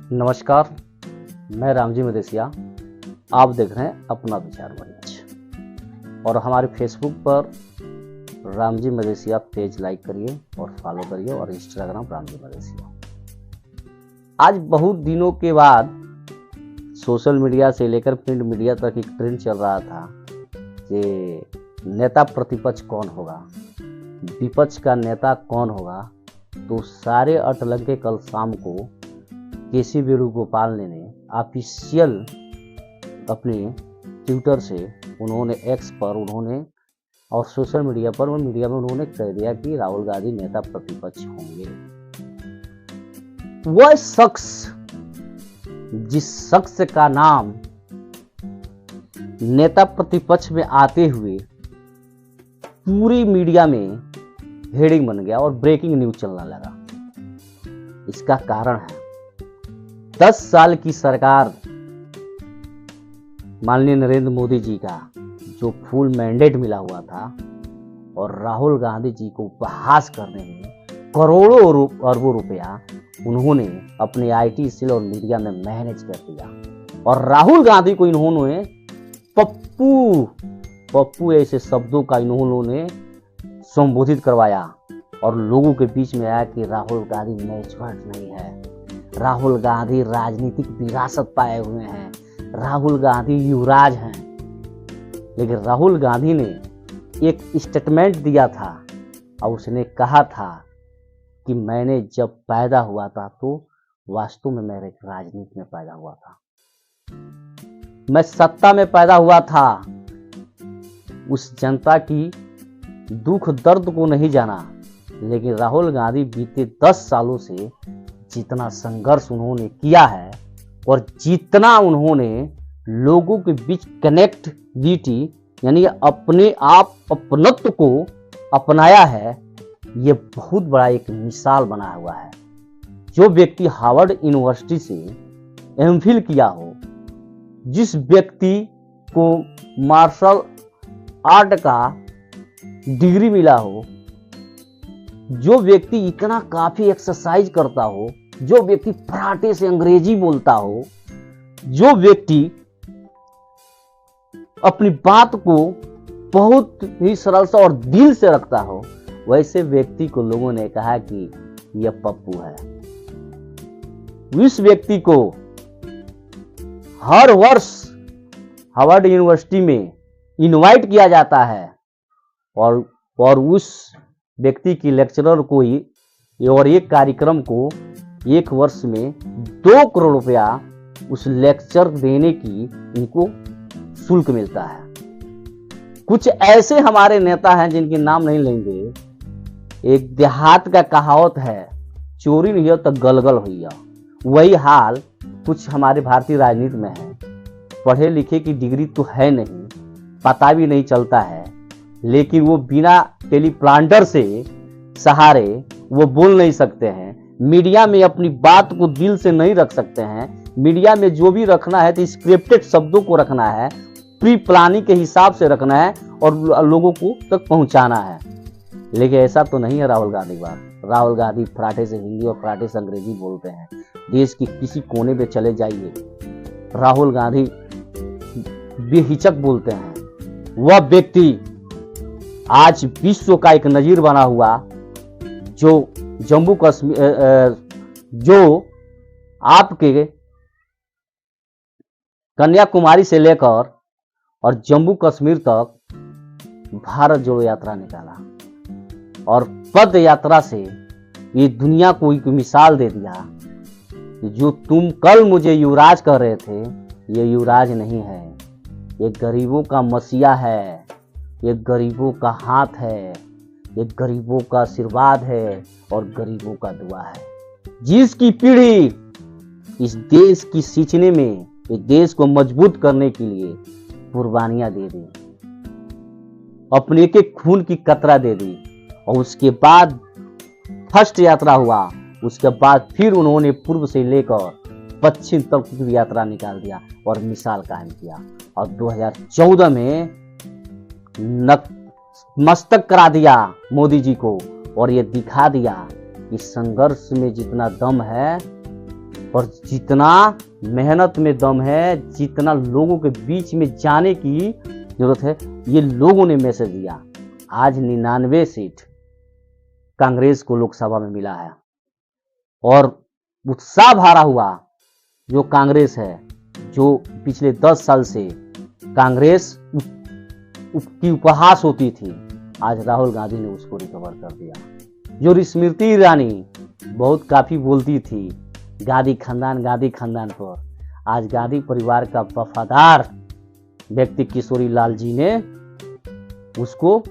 नमस्कार, मैं रामजी मदेसिया। आप देख रहे हैं अपना विचार मंच और हमारे फेसबुक पर रामजी मदेसिया पेज लाइक करिए और फॉलो करिए और इंस्टाग्राम रामजी मदेसिया। आज बहुत दिनों के बाद सोशल मीडिया से लेकर प्रिंट मीडिया तक एक ट्रेंड चल रहा था कि नेता प्रतिपक्ष कौन होगा, विपक्ष का नेता कौन होगा। तो सारे अटलंके कल शाम को केसी वेणुगोपाल ने ऑफिशियल अपने ट्विटर से उन्होंने एक्स पर और सोशल मीडिया पर उन्होंने कह दिया कि राहुल गांधी नेता प्रतिपक्ष होंगे। वह शख्स जिस शख्स का नाम नेता प्रतिपक्ष में आते हुए पूरी मीडिया में हेडिंग बन गया और ब्रेकिंग न्यूज चलने लगा। इसका कारण है 10 साल की सरकार माननीय नरेंद्र मोदी जी का जो फुल मैंडेट मिला हुआ था और राहुल गांधी जी को उपहास करने में करोड़ों अरबों रुपया उन्होंने अपने आईटी सेल और मीडिया में मैनेज कर दिया। और राहुल गांधी को इन्होंने पप्पू ऐसे शब्दों का इन्होंने संबोधित करवाया और लोगों के बीच में आया कि राहुल गांधी मैच्योर्ड नहीं है, राहुल गांधी राजनीतिक विरासत पाए हुए हैं, राहुल गांधी युवराज हैं। लेकिन राहुल गांधी ने एक स्टेटमेंट दिया था और उसने कहा था कि मैंने जब पैदा हुआ था तो वास्तव में मैं एक राजनीति में पैदा हुआ था, मैं सत्ता में पैदा हुआ था। उस जनता की दुख दर्द को नहीं जाना। लेकिन राहुल गांधी बीते 10 सालों से जितना संघर्ष उन्होंने किया है और जितना उन्होंने लोगों के बीच कनेक्टिविटी यानी अपने आप अपनत्व को अपनाया है, ये बहुत बड़ा एक मिसाल बना हुआ है। जो व्यक्ति हार्वर्ड यूनिवर्सिटी से एमफिल किया हो, जिस व्यक्ति को मार्शल आर्ट का डिग्री मिला हो, जो व्यक्ति इतना काफी एक्सरसाइज करता हो, जो व्यक्ति फराटे से अंग्रेजी बोलता हो, जो व्यक्ति अपनी बात को बहुत ही सरलता और दिल से रखता हो, वैसे व्यक्ति को लोगों ने कहा कि यह पप्पू है। इस व्यक्ति को हर वर्ष हार्वर्ड यूनिवर्सिटी में इनवाइट किया जाता है और उस व्यक्ति की लेक्चरर को और एक कार्यक्रम को एक वर्ष में 2 करोड़ रुपया उस लेक्चर देने की इनको शुल्क मिलता है। कुछ ऐसे हमारे नेता हैं जिनके नाम नहीं लेंगे। एक देहात का कहावत है, चोरी नहीं हो तो गलगल हुई। वही हाल कुछ हमारे भारतीय राजनीति में है। पढ़े लिखे की डिग्री तो है नहीं, पता भी नहीं चलता है, लेकिन वो बिना टेलीप्लांटर से सहारे वो बोल नहीं सकते हैं। मीडिया में अपनी बात को दिल से नहीं रख सकते हैं। मीडिया में जो भी रखना है तो स्क्रिप्टेड शब्दों को रखना है, प्री प्लानिंग के हिसाब से रखना है और लोगों को तक पहुंचाना है। लेकिन ऐसा तो नहीं है राहुल गांधी बात। राहुल गांधी फराटे से हिंदी और फराटे से अंग्रेजी बोलते हैं। देश की किसी कोने पे चले जाइए, राहुल गांधी बेहिचक बोलते हैं। वह व्यक्ति आज विश्व का एक नजीर बना हुआ, जो जम्मू कश्मीर जो आपके कन्याकुमारी से लेकर और जम्मू कश्मीर तक भारत जोड़ो यात्रा निकाला और पद यात्रा से ये दुनिया को एक मिसाल दे दिया कि जो तुम कल मुझे युवराज कह रहे थे, ये युवराज नहीं है, ये गरीबों का मसीहा है, ये गरीबों का हाथ है, ये गरीबों का आशीर्वाद है और गरीबों का दुआ है। जिसकी पीढ़ी इस देश की सींचने में, इस देश को मजबूत करने के लिए कुर्बानियां दे दी, अपने एक खून की कतरा दे दी। और उसके बाद फर्स्ट यात्रा हुआ, उसके बाद फिर उन्होंने पूर्व से लेकर पश्चिम तक की यात्रा निकाल दिया और मिसाल कायम किया। और 2014 में मस्तक करा दिया मोदी जी को और ये दिखा दिया कि संघर्ष में जितना दम है और जितना मेहनत में दम है, जितना लोगों के बीच में जाने की जरूरत है, ये लोगों ने मैसेज दिया। आज 99 सीट कांग्रेस को लोकसभा में मिला है और उत्साह भरा हुआ जो कांग्रेस है, जो पिछले 10 साल से कांग्रेस की उपहास होती थी, आज राहुल गांधी ने उसको रिकवर कर दिया। जो स्मृति ईरानी बहुत काफी बोलती थी गांधी खानदान पर, आज गांधी परिवार का वफादार व्यक्ति किशोरी लाल जी ने उसको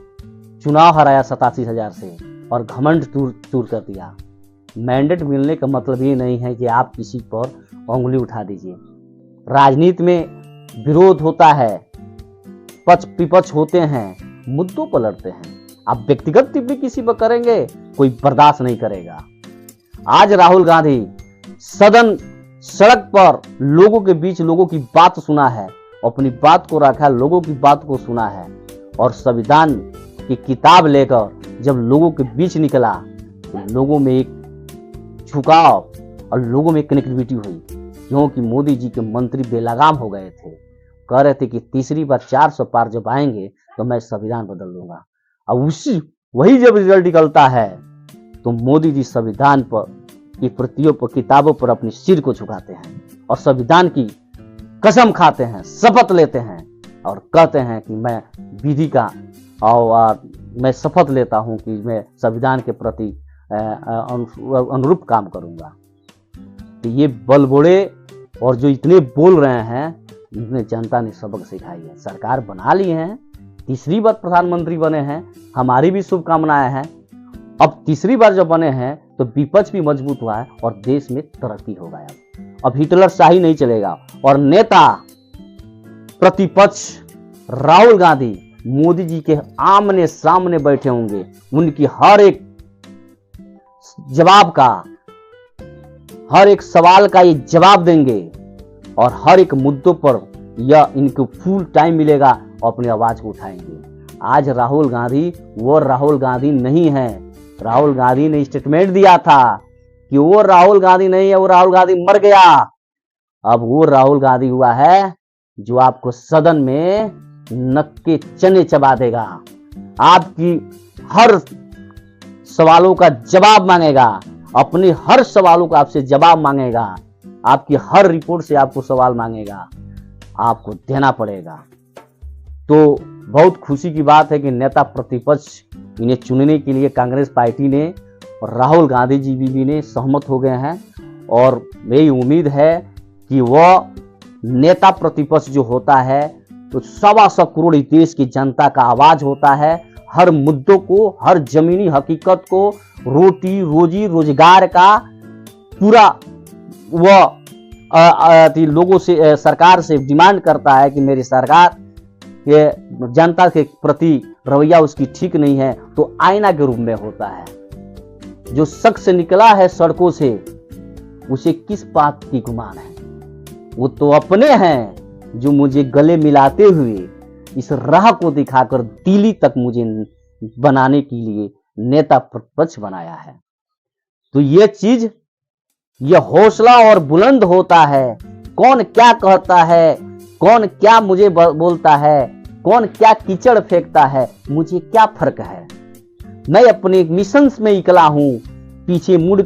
चुनाव हराया 87,000 से और घमंड दूर कर दिया। मैंडेट मिलने का मतलब ये नहीं है कि आप किसी पर उंगली उठा दीजिए। राजनीति में विरोध होता है, पक्ष विपक्ष होते हैं, मुद्दों पर लड़ते हैं। आप व्यक्तिगत टिप्पणी किसी पर करेंगे, कोई बर्दाश्त नहीं करेगा। आज राहुल गांधी सड़क पर लोगों के बीच लोगों की बात सुना है, अपनी बात को रखा, लोगों की बात को सुना है और संविधान की किताब लेकर जब लोगों के बीच निकला तो लोगों में एक झुकाव और लोगों में कनेक्टिविटी हुई, क्योंकि मोदी जी के मंत्री बेलगाम हो गए थे। कह रहे थे कि तीसरी बार 400 पार जब आएंगे तो मैं संविधान बदल दूंगा। अब वही जब रिजल्ट निकलता है तो मोदी जी संविधान पर की प्रतियों पर, किताबों पर अपने सिर को झुकाते हैं और संविधान की कसम खाते हैं, शपथ लेते हैं और कहते हैं कि मैं विधि का और मैं शपथ लेता हूं कि मैं संविधान के प्रति अनुरूप काम करूंगा। तो ये बलबोड़े और जो इतने बोल रहे हैं, इन्हें जनता ने सबक सिखाई है। सरकार बना ली है, तीसरी बार प्रधानमंत्री बने हैं, हमारी भी शुभकामनाएं हैं। अब तीसरी बार जब बने हैं तो विपक्ष भी मजबूत हुआ है और देश में तरक्की हो गया। अब हिटलर शाही नहीं चलेगा और नेता प्रतिपक्ष राहुल गांधी मोदी जी के आमने सामने बैठे होंगे, उनकी हर एक जवाब का, हर एक सवाल का ये जवाब देंगे और हर एक मुद्दों पर यह इनको फुल टाइम मिलेगा और अपनी आवाज को उठाएंगे। आज राहुल गांधी वो राहुल गांधी नहीं है। राहुल गांधी ने स्टेटमेंट दिया था कि वो राहुल गांधी नहीं है, वो राहुल गांधी मर गया। अब वो राहुल गांधी हुआ है जो आपको सदन में नक के चने चबा देगा, आपकी हर सवालों का जवाब मांगेगा, अपने हर सवालों का आपसे जवाब मांगेगा, आपकी हर रिपोर्ट से आपको सवाल मांगेगा, आपको देना पड़ेगा। तो बहुत खुशी की बात है कि नेता प्रतिपक्ष इन्हें चुनने के लिए कांग्रेस पार्टी ने और राहुल गांधी जी भी ने सहमत हो गए हैं और मेरी उम्मीद है कि वह नेता प्रतिपक्ष जो होता है तो 125 करोड़ देश की जनता का आवाज होता है। हर मुद्दों को, हर जमीनी हकीकत को, रोटी रोजी रोजगार का पूरा वह लोगों से, सरकार से डिमांड करता है कि मेरी सरकार ये जनता के प्रति रवैया उसकी ठीक नहीं है, तो आईना के रूप में होता है। जो शख्स निकला है सड़कों से, उसे किस बात की गुमान है? वो तो अपने हैं जो मुझे गले मिलाते हुए इस राह को दिखाकर दिल्ली तक मुझे बनाने के लिए नेता प्रतिपक्ष बनाया है। तो ये चीज, यह हौसला और बुलंद होता है। कौन क्या कहता है, कौन क्या मुझे बोलता है, कौन क्या कीचड़ फेंकता है, मुझे क्या फर्क है। मैं अपने मिशन में निकला हूं, पीछे मुड़